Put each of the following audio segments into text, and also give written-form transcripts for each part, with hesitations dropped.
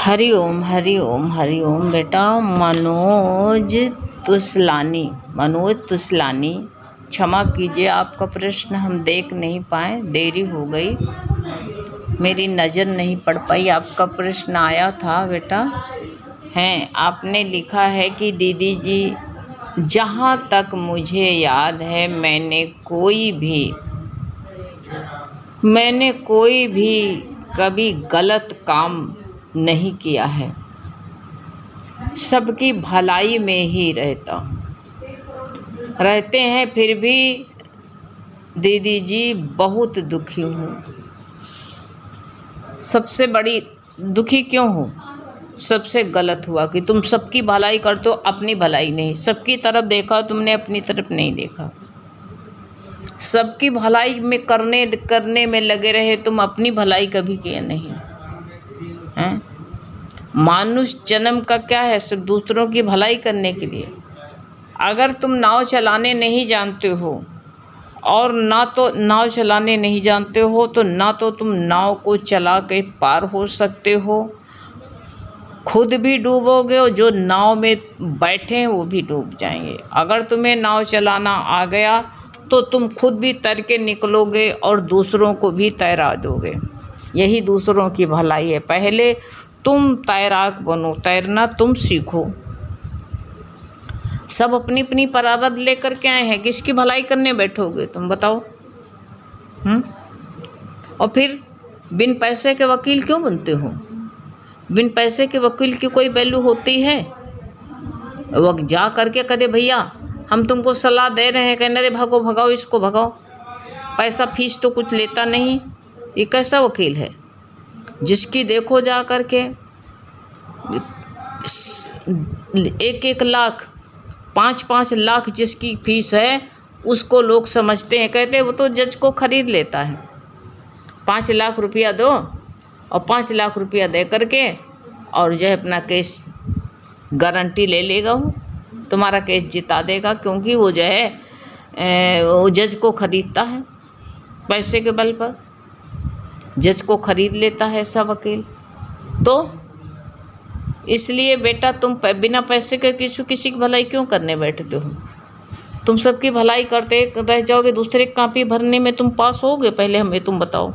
हरि ओम हरि ओम हरि ओम। बेटा मनोज तुसलानी, क्षमा कीजिए, आपका प्रश्न हम देख नहीं पाए, देरी हो गई, मेरी नज़र नहीं पड़ पाई। आपका प्रश्न आया था बेटा, हैं आपने लिखा है कि दीदी जी, जहाँ तक मुझे याद है मैंने कोई भी कभी गलत काम नहीं किया है, सबकी भलाई में ही रहते हैं, फिर भी दीदी जी बहुत दुखी हूँ। सबसे बड़ी दुखी क्यों हूँ? सबसे गलत हुआ कि तुम सबकी भलाई करते हो, अपनी भलाई नहीं। सबकी तरफ देखा, तुमने अपनी तरफ नहीं देखा। सबकी भलाई में करने में लगे रहे, तुम अपनी भलाई कभी किए नहीं हैं। मानुष जन्म का क्या है? सिर्फ दूसरों की भलाई करने के लिए। अगर तुम नाव चलाने नहीं जानते हो और ना तो नाव चलाने नहीं जानते हो तो ना तो तुम नाव को चला के पार हो सकते हो, खुद भी डूबोगे और जो नाव में बैठे हैं वो भी डूब जाएंगे। अगर तुम्हें नाव चलाना आ गया तो तुम खुद भी तैर के निकलोगे और दूसरों को भी तैरा दोगे। यही दूसरों की भलाई है। पहले तुम तैराक बनो, तैरना तुम सीखो। सब अपनी अपनी परारत लेकर के आए हैं, किसकी भलाई करने बैठोगे तुम बताओ? और फिर बिन पैसे के वकील क्यों बनते हो? बिन पैसे के वकील की कोई वैल्यू होती है? वक्त जा करके कदे भैया हम तुमको सलाह दे रहे हैं, कहने रे भगाओ इसको भगाओ, पैसा फीस तो कुछ लेता नहीं। ये कैसा वकील है? जिसकी देखो जा करके 1-1 लाख 5-5 लाख जिसकी फीस है, उसको लोग समझते हैं, कहते हैं वो तो जज को खरीद लेता है। 5 लाख रुपया दो और 5 लाख रुपया दे करके और जो है अपना केस गारंटी ले लेगा, वो तुम्हारा केस जिता देगा, क्योंकि वो जो है वो जज को खरीदता है। पैसे के बल पर जज को खरीद लेता है ऐसा वकील। तो इसलिए बेटा तुम बिना पैसे के किसी की भलाई क्यों करने बैठते हो? तुम सबकी भलाई करते रह जाओगे, दूसरे की कॉपी भरने में तुम पास होगे? पहले हमें तुम बताओ,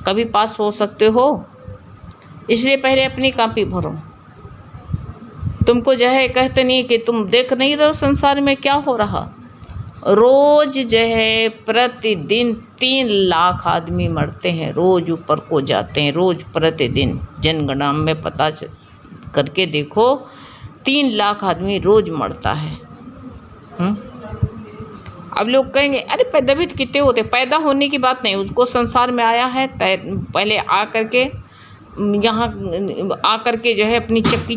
कभी पास हो सकते हो? इसलिए पहले अपनी कॉपी भरो। तुमको जो है कहते नहीं कि तुम देख नहीं रहे हो संसार में क्या हो रहा। रोज जो है प्रतिदिन 3 लाख आदमी मरते हैं, रोज ऊपर को जाते हैं, रोज प्रतिदिन। जनगणना में पता करके देखो, 3 लाख आदमी रोज मरता है। अब लोग कहेंगे अरे पैदा भी कितने होते? पैदा होने की बात नहीं, उसको संसार में आया है, पहले आ करके यहाँ आ करके जो है अपनी चक्की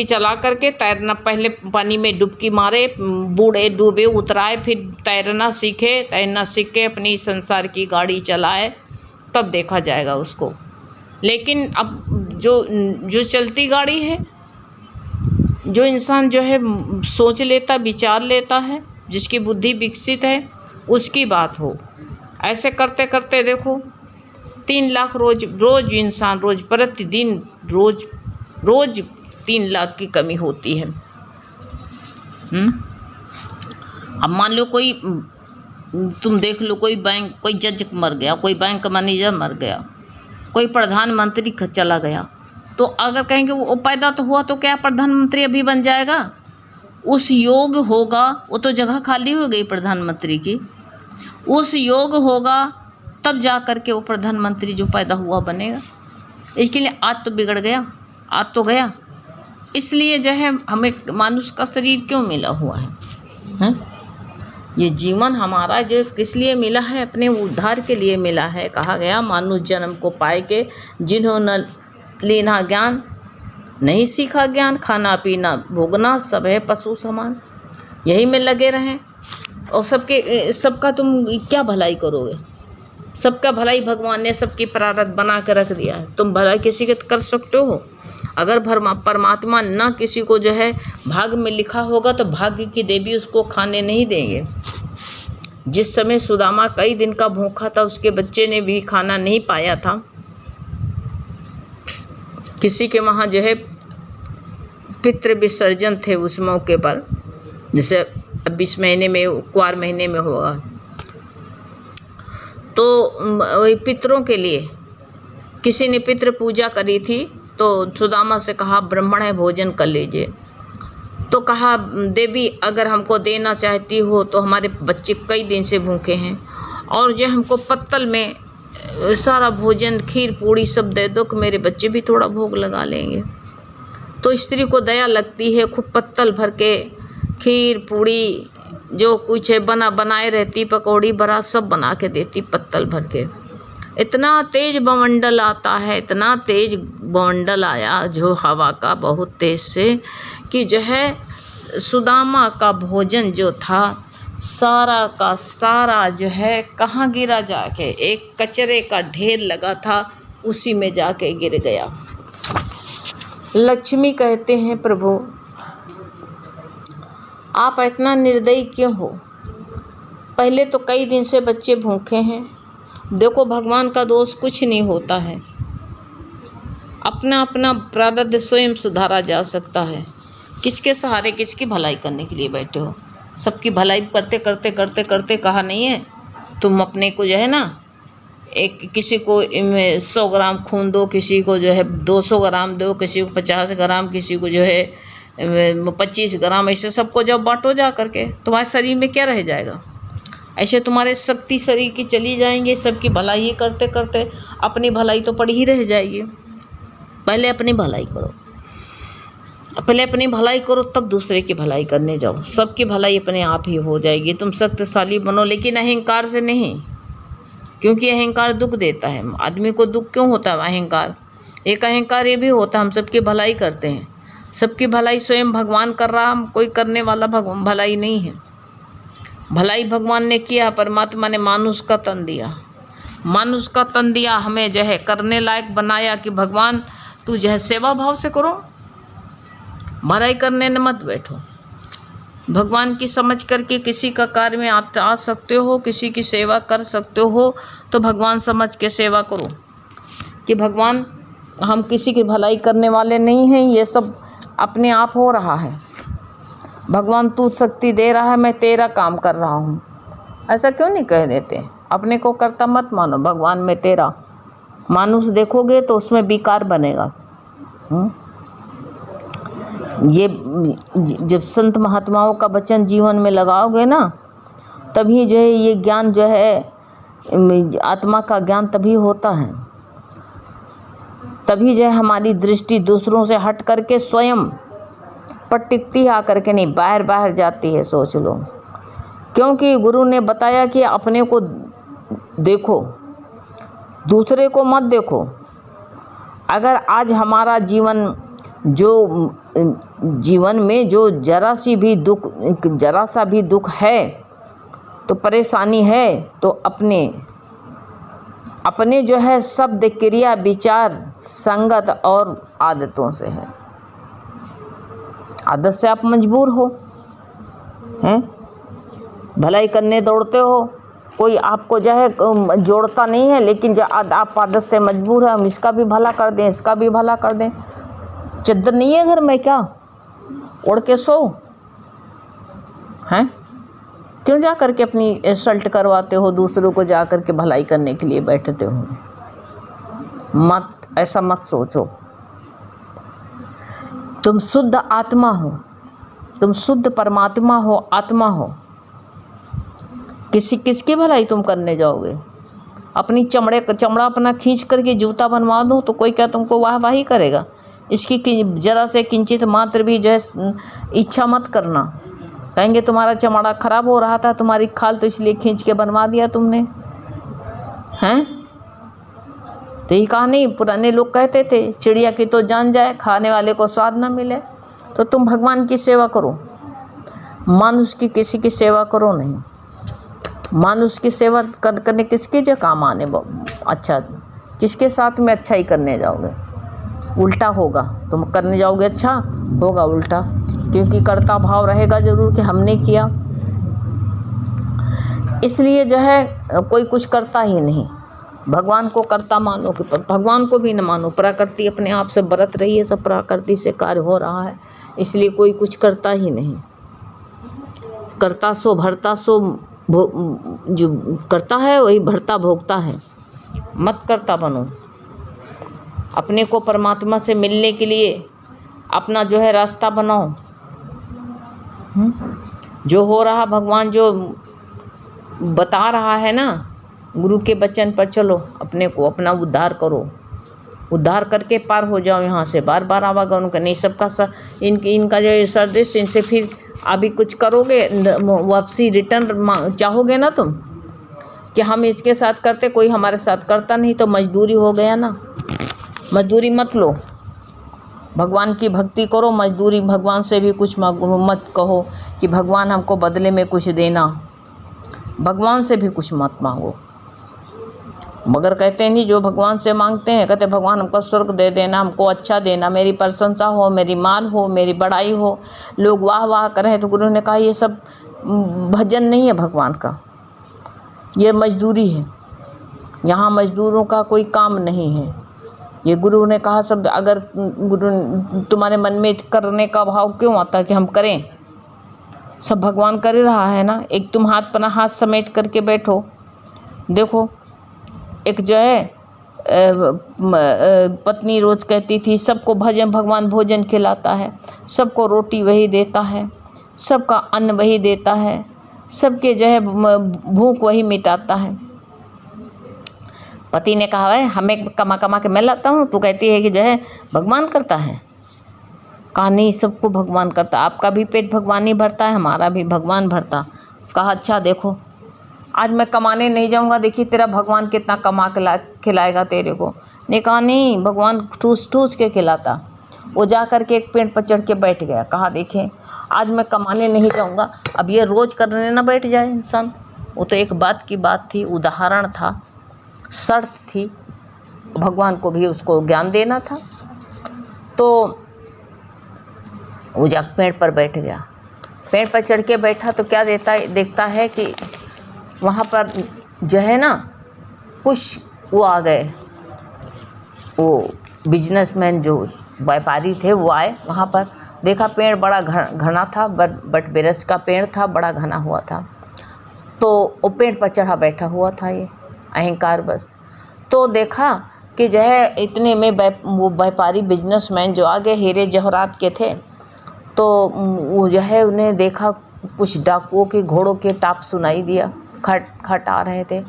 चला करके तैरना, पहले पानी में डुबकी मारे, बूढ़े डूबे उतराए, फिर तैरना सीख के अपनी संसार की गाड़ी चलाए, तब देखा जाएगा उसको। लेकिन अब जो चलती गाड़ी है, जो इंसान जो है सोच लेता, विचार लेता है, जिसकी बुद्धि विकसित है, उसकी बात हो। ऐसे करते करते देखो 3 लाख रोज इंसान, रोज प्रतिदिन रोज 3 लाख की कमी होती है। अब मान लो तुम देख लो, कोई जज मर गया, कोई बैंक मैनेजर मर गया, कोई प्रधानमंत्री चला गया, तो अगर कहेंगे वो पैदा तो हुआ तो क्या प्रधानमंत्री अभी बन जाएगा? उस योग होगा, वो तो जगह खाली हो गई प्रधानमंत्री की, उस योग होगा तब जा करके वो प्रधानमंत्री जो पैदा हुआ बनेगा। इसके लिए आज तो बिगड़ गया, आज तो गया। इसलिए जो है हमें मानुष का शरीर क्यों मिला हुआ है? ये जीवन हमारा जो किस लिए मिला है? अपने उद्धार के लिए मिला है। कहा गया मानुष जन्म को पाए के जिन्होंने लेना ज्ञान, नहीं सीखा ज्ञान, खाना पीना भोगना, सब है पशु समान। यही में लगे रहें और सबका तुम क्या भलाई करोगे? सबका भलाई भगवान ने सबकी प्रारब्ध बना के रख दिया है। तुम भलाई किसी के कर सकते हो? अगर परमात्मा ना किसी को जो है भाग्य में लिखा होगा तो भाग्य की देवी उसको खाने नहीं देंगे। जिस समय सुदामा कई दिन का भूखा था, उसके बच्चे ने भी खाना नहीं पाया था, किसी के वहाँ जो है पितृ विसर्जन थे उस मौके पर, जैसे अब इस महीने में कुआर महीने में होगा, तो वही पितरों के लिए किसी ने पितृ पूजा करी थी, तो सुदामा से कहा ब्राह्मण है भोजन कर लीजिए। तो कहा देवी अगर हमको देना चाहती हो तो हमारे बच्चे कई दिन से भूखे हैं, और जो हमको पत्तल में सारा भोजन खीर पूड़ी सब दे दो कि मेरे बच्चे भी थोड़ा भोग लगा लेंगे। तो स्त्री को दया लगती है, खूब पत्तल भर के खीर पूड़ी जो कुछ है बनाए रहती, पकौड़ी बड़ा सब बना के देती पत्तल भर के। इतना तेज बवंडल आता है, इतना तेज बवंडल आया जो हवा का बहुत तेज से, कि जो है सुदामा का भोजन जो था सारा का सारा जो है कहाँ गिरा, जाके एक कचरे का ढेर लगा था उसी में जाके गिर गया। लक्ष्मी कहते हैं प्रभु आप इतना निर्दयी क्यों हो? पहले तो कई दिन से बच्चे भूखे हैं। देखो भगवान का दोष कुछ नहीं होता है, अपना अपना प्रारब्ध स्वयं सुधारा जा सकता है। किसके सहारे किसकी भलाई करने के लिए बैठे हो? सबकी भलाई करते करते करते करते कहा नहीं है तुम अपने को जो है ना, एक किसी को 100 ग्राम खून दो, किसी को जो है 200 ग्राम दो, किसी को 50 ग्राम, किसी को जो है 25 ग्राम, ऐसे सबको जब बांटो जा करके तुम्हारे शरीर में क्या रह जाएगा? ऐसे तुम्हारे शक्ति शरीर की चली जाएंगे। सबकी भलाई करते करते अपनी भलाई तो पड़ी ही रह जाएगी। पहले अपनी भलाई करो, पहले अपनी भलाई करो तब दूसरे की भलाई करने जाओ, सबकी भलाई अपने आप ही हो जाएगी। तुम शक्तिशाली बनो लेकिन अहंकार से नहीं, क्योंकि अहंकार दुख देता है। आदमी को दुख क्यों होता है? अहंकार, एक अहंकार ये भी होता है हम सबकी भलाई करते हैं। सबकी भलाई स्वयं भगवान कर रहा, हम कोई करने वाला भलाई नहीं है। भलाई भगवान ने किया, परमात्मा ने मानुष का तन दिया, मानुष का तन दिया, हमें जो है करने लायक बनाया कि भगवान तू जो है सेवा भाव से करो, भलाई करने न मत बैठो। भगवान की समझ करके किसी का कार्य में आ सकते हो, किसी की सेवा कर सकते हो, तो भगवान समझ के सेवा करो कि भगवान हम किसी की भलाई करने वाले नहीं हैं, ये सब अपने आप हो रहा है। भगवान तू शक्ति दे रहा है, मैं तेरा काम कर रहा हूँ। ऐसा क्यों नहीं कह देते? अपने को करता मत मानो, भगवान में तेरा। मानुष देखोगे तो उसमें विकार बनेगा। ये जब संत महात्माओं का वचन जीवन में लगाओगे ना, तभी जो है ये ज्ञान जो है आत्मा का ज्ञान तभी होता है। तभी जो है हमारी दृष्टि दूसरों से हट करके स्वयं पर टिकती है, आकर के नहीं बाहर बाहर जाती है। सोच लो, क्योंकि गुरु ने बताया कि अपने को देखो, दूसरे को मत देखो। अगर आज हमारा जीवन में जो जरा सा भी दुख है, तो परेशानी है, तो अपने जो है शब्द क्रिया विचार संगत और आदतों से है। आदत से आप मजबूर हो हैं, भलाई करने दौड़ते हो, कोई आपको जो है जोड़ता नहीं है, लेकिन जो आप आदत से मजबूर है, हम इसका भी भला कर दें, इसका भी भला कर दें। चद्दर नहीं है घर में क्या, ओढ़ के सो हैं? क्यों जा करके अपनी इंसल्ट करवाते हो, दूसरों को जा करके भलाई करने के लिए बैठते हो? ऐसा मत सोचो। तुम शुद्ध आत्मा हो, तुम शुद्ध परमात्मा हो, आत्मा हो। किसकी भलाई तुम करने जाओगे? अपनी चमड़ा अपना खींच करके जूता बनवा दो तो कोई क्या तुमको वाही करेगा? इसकी जरा से किंचित मात्र भी जो है इच्छा मत करना। कहेंगे तुम्हारा चमड़ा खराब हो रहा था, तुम्हारी खाल, तो इसलिए खींच के बनवा दिया तुमने, हैं? तो ये कहा नहीं, पुराने लोग कहते थे चिड़िया की तो जान जाए, खाने वाले को स्वाद ना मिले। तो तुम भगवान की सेवा करो, मानुष की किसी की सेवा करो नहीं। मानुष की सेवा करने किसके जो काम आने, अच्छा किसके साथ में अच्छाई करने जाओगे? उल्टा होगा, तुम करने जाओगे अच्छा होगा उल्टा, क्योंकि कर्ता भाव रहेगा जरूर कि हमने किया। इसलिए जो है कोई कुछ करता ही नहीं, भगवान को कर्ता मानो कि भगवान को भी न मानो। प्रकृति अपने आप से बरत रही है, सब प्रकृति से कार्य हो रहा है, इसलिए कोई कुछ करता ही नहीं। करता सो भरता सो जो करता है वही भरता भोगता है। मत करता बनो। अपने को परमात्मा से मिलने के लिए अपना जो है रास्ता बनाओ। जो हो रहा भगवान जो बता रहा है ना, गुरु के वचन पर चलो, अपने को अपना उद्धार करो, उद्धार करके पार हो जाओ यहाँ से। बार बार आवागमन का नहीं, सबका इनका जो सर्दिश, इनसे फिर अभी कुछ करोगे, वापसी रिटर्न चाहोगे ना तुम कि हम इसके साथ करते, कोई हमारे साथ करता नहीं तो मजदूरी हो गया ना। मजदूरी मत लो, भगवान की भक्ति करो। मजदूरी भगवान से भी कुछ मत कहो कि भगवान हमको बदले में कुछ देना, भगवान से भी कुछ मत मांगो। मगर कहते नहीं, जो भगवान से मांगते हैं कहते भगवान हमको स्वर्ग दे देना, हमको अच्छा देना, मेरी प्रशंसा हो, मेरी मान हो, मेरी बड़ाई हो, लोग वाह वाह करें। तो गुरु ने कहा ये सब भजन नहीं है भगवान का, ये मजदूरी है। यहाँ मजदूरों का कोई काम नहीं है। ये गुरु ने कहा सब, अगर गुरु तुम्हारे मन में करने का भाव क्यों आता कि हम करें, सब भगवान कर ही रहा है ना। एक तुम हाथ समेट करके बैठो। देखो एक जो है पत्नी रोज कहती थी सबको भगवान भोजन खिलाता है, सबको रोटी वही देता है, सबका अन्न वही देता है, सबके जो है भूख वही मिटाता है। पति ने कहा है हमें कमा के मैं लाता हूँ, तू कहती है कि जो है भगवान करता है। कहा नहीं, सबको भगवान करता, आपका भी पेट भगवान ही भरता है, हमारा भी भगवान भरता। कहा अच्छा देखो, आज मैं कमाने नहीं जाऊंगा, देखिए तेरा भगवान कितना कमा के खिलाएगा तेरे को। ने कहा नहीं, भगवान ठूस ठूस के खिलाता। वो जा कर के एक पेड़ पर चढ़ के बैठ गया। कहा देखें आज मैं कमाने नहीं जाऊंगा, अब ये रोज करने ना बैठ जाए इंसान। वो तो एक बात की बात थी, उदाहरण था, शर्त थी, भगवान को भी उसको ज्ञान देना था। तो वो जा पेड़ पर बैठ गया। पेड़ पर चढ़ के बैठा तो क्या देखता है कि वहाँ पर जो है ना कुछ वो आ गए, वो बिजनेसमैन जो व्यापारी थे वो आए। वहाँ पर देखा पेड़ बड़ा घना था, बट बिरस का पेड़ था, बड़ा घना हुआ था। तो वो पेड़ पर चढ़ा बैठा हुआ था, ये अहंकार बस। तो देखा कि जो है इतने में वो व्यापारी बिजनेसमैन जो आगे हीरे जवाहरात के थे, तो वो जो है उन्हें देखा कुछ डाकुओं के घोड़ों के टाप सुनाई दिया, खट आ रहे थे।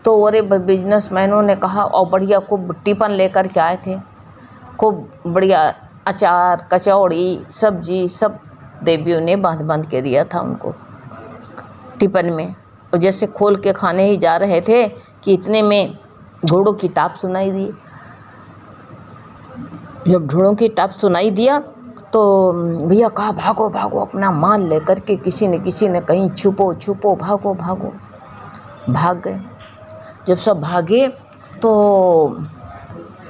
तो और बिजनेसमैनों ने कहा, और बढ़िया खूब टिफिन लेकर के आए थे, खूब बढ़िया अचार कचौड़ी सब्जी सब देवियों ने बांध के दिया था उनको टिफिन में। और जैसे खोल के खाने ही जा रहे थे कि इतने में घोड़ों की टाप सुनाई दी। जब घोड़ों की टाप सुनाई दिया तो भैया कहा भागो भागो अपना माल लेकर के, किसी ने कहीं छुपो भागो। भाग गए। जब सब भागे तो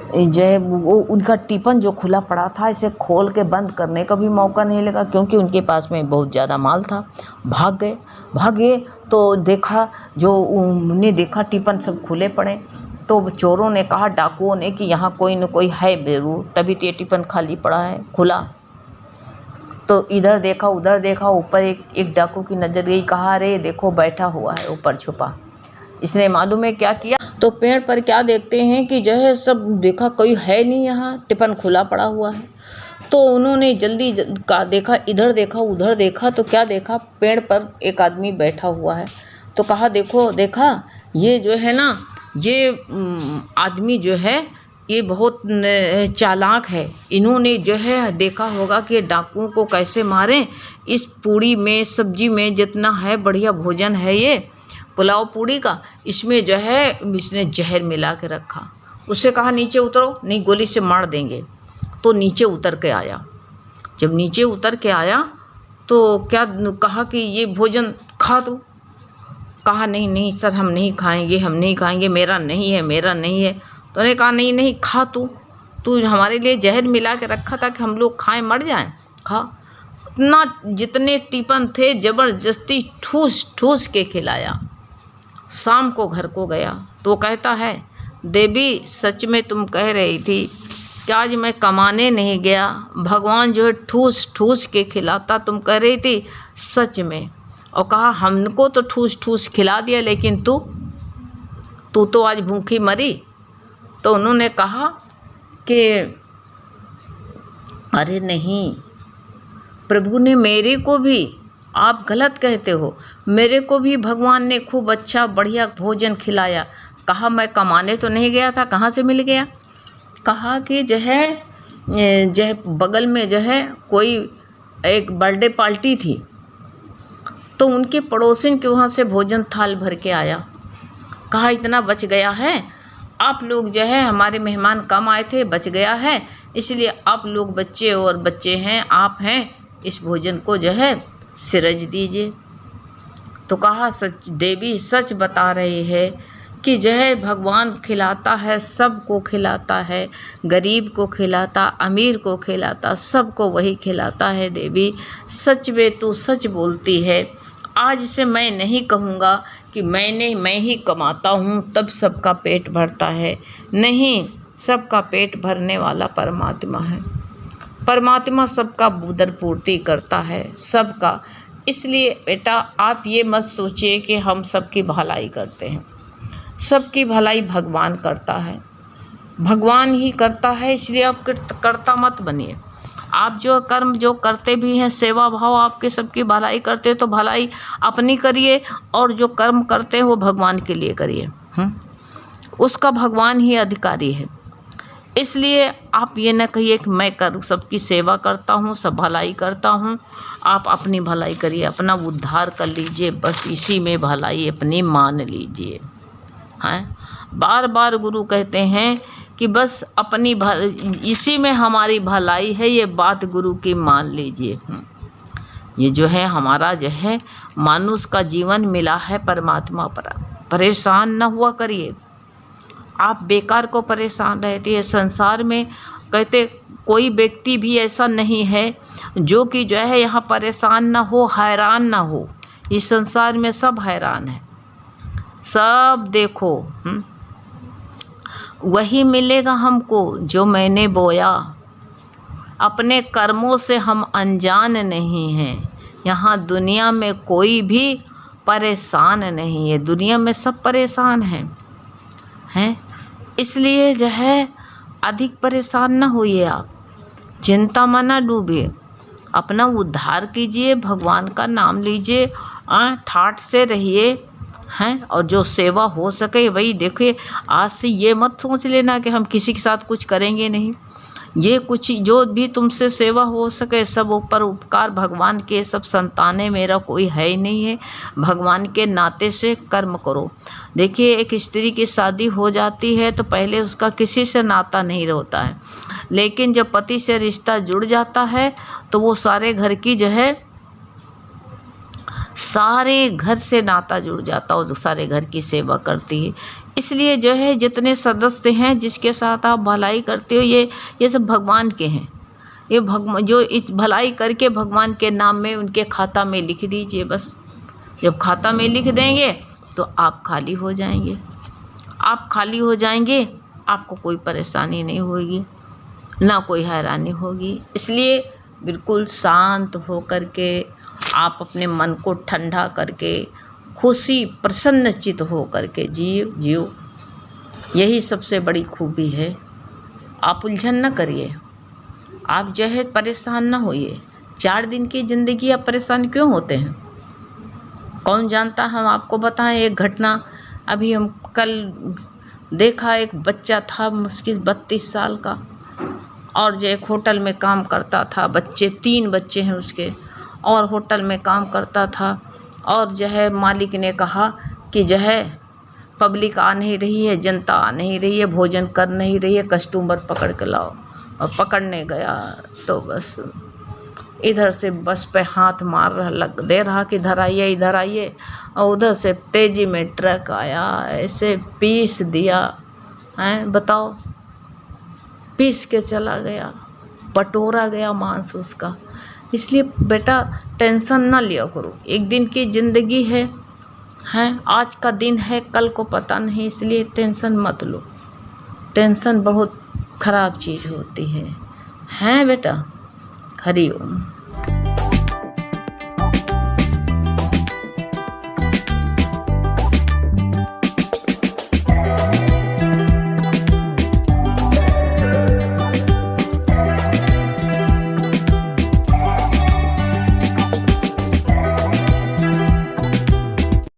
जो है वो उनका टिफिन जो खुला पड़ा था, इसे खोल के बंद करने का भी मौका नहीं लगा, क्योंकि उनके पास में बहुत ज़्यादा माल था। भागे तो देखा, जो उन्हें देखा टिफिन सब खुले पड़े। तो चोरों ने कहा, डाकुओं ने, कि यहाँ कोई न कोई है जरूर, तभी तो ये टिफिन खाली पड़ा है, खुला। तो इधर देखा उधर देखा, ऊपर एक डाकू की नज़र गई। कहा अरे देखो बैठा हुआ है ऊपर छुपा। इसने मालूम है क्या किया, तो पेड़ पर क्या देखते हैं कि जो है सब देखा कोई है नहीं, यहाँ टिफिन खुला पड़ा हुआ है। तो उन्होंने जल्दी का देखा, इधर देखा उधर देखा, तो क्या देखा, पेड़ पर एक आदमी बैठा हुआ है। तो कहा देखा ये जो है ना, ये आदमी जो है ये बहुत चालाक है। इन्होंने जो है देखा होगा कि डाकुओं को कैसे मारें। इस पूड़ी में सब्जी में जितना है बढ़िया भोजन है, ये पुलाव पूड़ी का, इसमें जो है इसने जहर मिला के रखा। उससे कहा नीचे उतरो, नहीं गोली से मार देंगे। तो नीचे उतर के आया। जब नीचे उतर के आया तो क्या कहा कि ये भोजन खा दो। कहा नहीं सर हम नहीं खाएंगे, मेरा नहीं है। तो उन्होंने कहा नहीं खा, तू हमारे लिए जहर मिला के रखा था कि हम लोग खाएं मर जाएं, खा। इतना जितने टिफिन थे जबरदस्ती ठूस के खिलाया। शाम को घर को गया तो कहता है देवी सच में तुम कह रही थी कि आज मैं कमाने नहीं गया, भगवान जो है ठूस ठूस के खिलाता, तुम कह रही थी सच में। और कहा हमको तो ठूस ठूस खिला दिया, लेकिन तू तो आज भूखी मरी। तो उन्होंने कहा कि अरे नहीं, प्रभु ने मेरे को भी, आप गलत कहते हो, मेरे को भी भगवान ने खूब अच्छा बढ़िया भोजन खिलाया। कहा मैं कमाने तो नहीं गया था, कहाँ से मिल गया। कहा कि जो है बगल में जो है कोई एक बर्थडे पार्टी थी, तो उनके पड़ोसिन के वहाँ से भोजन थाल भर के आया। कहा इतना बच गया है, आप लोग जो है हमारे मेहमान कम आए थे, बच गया है, इसलिए आप लोग बच्चे हैं, आप हैं, इस भोजन को जो है सिरज दीजिए। तो कहा सच, देवी सच बता रही है कि जो है भगवान खिलाता है, सबको खिलाता है, गरीब को खिलाता, अमीर को खिलाता, सबको वही खिलाता है। देवी सच में तू सच बोलती है। आज से मैं नहीं कहूँगा कि मैं ही कमाता हूँ तब सबका पेट भरता है। नहीं, सबका पेट भरने वाला परमात्मा है। परमात्मा सबका उदर पूर्ति करता है, सबका। इसलिए बेटा आप ये मत सोचिए कि हम सबकी भलाई करते हैं। सबकी भलाई भगवान करता है, भगवान ही करता है। इसलिए आप करता मत बनिए। आप जो कर्म जो करते भी हैं, सेवा भाव आपके सबकी भलाई करते तो भलाई अपनी करिए, और जो कर्म करते हैं वो भगवान के लिए करिए। उसका भगवान ही अधिकारी है। इसलिए आप ये न कहिए कि मैं सबकी सेवा करता हूँ, सब भलाई करता हूँ। आप अपनी भलाई करिए, अपना उद्धार कर लीजिए, बस इसी में भलाई अपनी मान लीजिए। हैं, बार बार गुरु कहते हैं कि बस अपनी इसी में हमारी भलाई है, ये बात गुरु की मान लीजिए। ये जो है हमारा जो है मानुष का जीवन मिला है परमात्मा पर, परेशान न हुआ करिए। आप बेकार को परेशान रहती है। संसार में कहते कोई व्यक्ति भी ऐसा नहीं है जो कि जो है यहाँ परेशान ना हो, हैरान ना हो। इस संसार में सब हैरान है, सब देखो। वही मिलेगा हमको जो मैंने बोया। अपने कर्मों से हम अनजान नहीं हैं। यहाँ दुनिया में कोई भी परेशान नहीं है, दुनिया में सब परेशान हैं। इसलिए जो है अधिक परेशान ना होइए आप, चिंता में ना डूबिए, अपना उद्धार कीजिए, भगवान का नाम लीजिए, ठाठ से रहिए हैं। और जो सेवा हो सके वही देखिए। आज से ये मत सोच लेना कि हम किसी के साथ कुछ करेंगे नहीं। ये कुछ जो भी तुमसे सेवा हो सके सब ऊपर उपकार भगवान के, सब संतानें, मेरा कोई है ही नहीं है। भगवान के नाते से कर्म करो। देखिए एक स्त्री की शादी हो जाती है तो पहले उसका किसी से नाता नहीं होता है, लेकिन जब पति से रिश्ता जुड़ जाता है तो वो सारे घर की जो है, सारे घर से नाता जुड़ जाता है और सारे घर की सेवा करती है। इसलिए जो है जितने सदस्य हैं जिसके साथ आप भलाई करते हो, ये सब भगवान के हैं। ये भगवान जो इस भलाई करके भगवान के नाम में उनके खाता में लिख दीजिए। बस जब खाता में लिख देंगे तो आप खाली हो जाएंगे। आप खाली हो जाएंगे, आपको कोई परेशानी नहीं होगी, ना कोई हैरानी होगी। इसलिए बिल्कुल शांत हो कर के आप अपने मन को ठंडा करके खुशी प्रसन्नचित हो करके जियो। यही सबसे बड़ी खूबी है। आप उलझन न करिए, आप जो है परेशान न होइए। 4 दिन की ज़िंदगी आप परेशान क्यों होते हैं, कौन जानता। हम आपको बताएं एक घटना। अभी हम कल देखा, एक बच्चा था मुश्किल 32 साल का, और जो एक होटल में काम करता था। 3 बच्चे हैं उसके, और होटल में काम करता था। और जो है मालिक ने कहा कि जो है पब्लिक आ नहीं रही है, जनता आ नहीं रही है, भोजन कर नहीं रही है, कस्टमर पकड़ के लाओ। और पकड़ने गया तो बस इधर से बस पे हाथ मार रहा, दे रहा कि इधर आइए इधर आइए, और उधर से तेज़ी में ट्रक आया, ऐसे पीस दिया हैं। बताओ, पीस के चला गया, बटोरा गया मांस उसका। इसलिए बेटा टेंशन ना लिया करो। एक दिन की ज़िंदगी है, आज का दिन है, कल को पता नहीं, इसलिए टेंशन मत लो। टेंशन बहुत खराब चीज़ होती है बेटा। हरि ओम।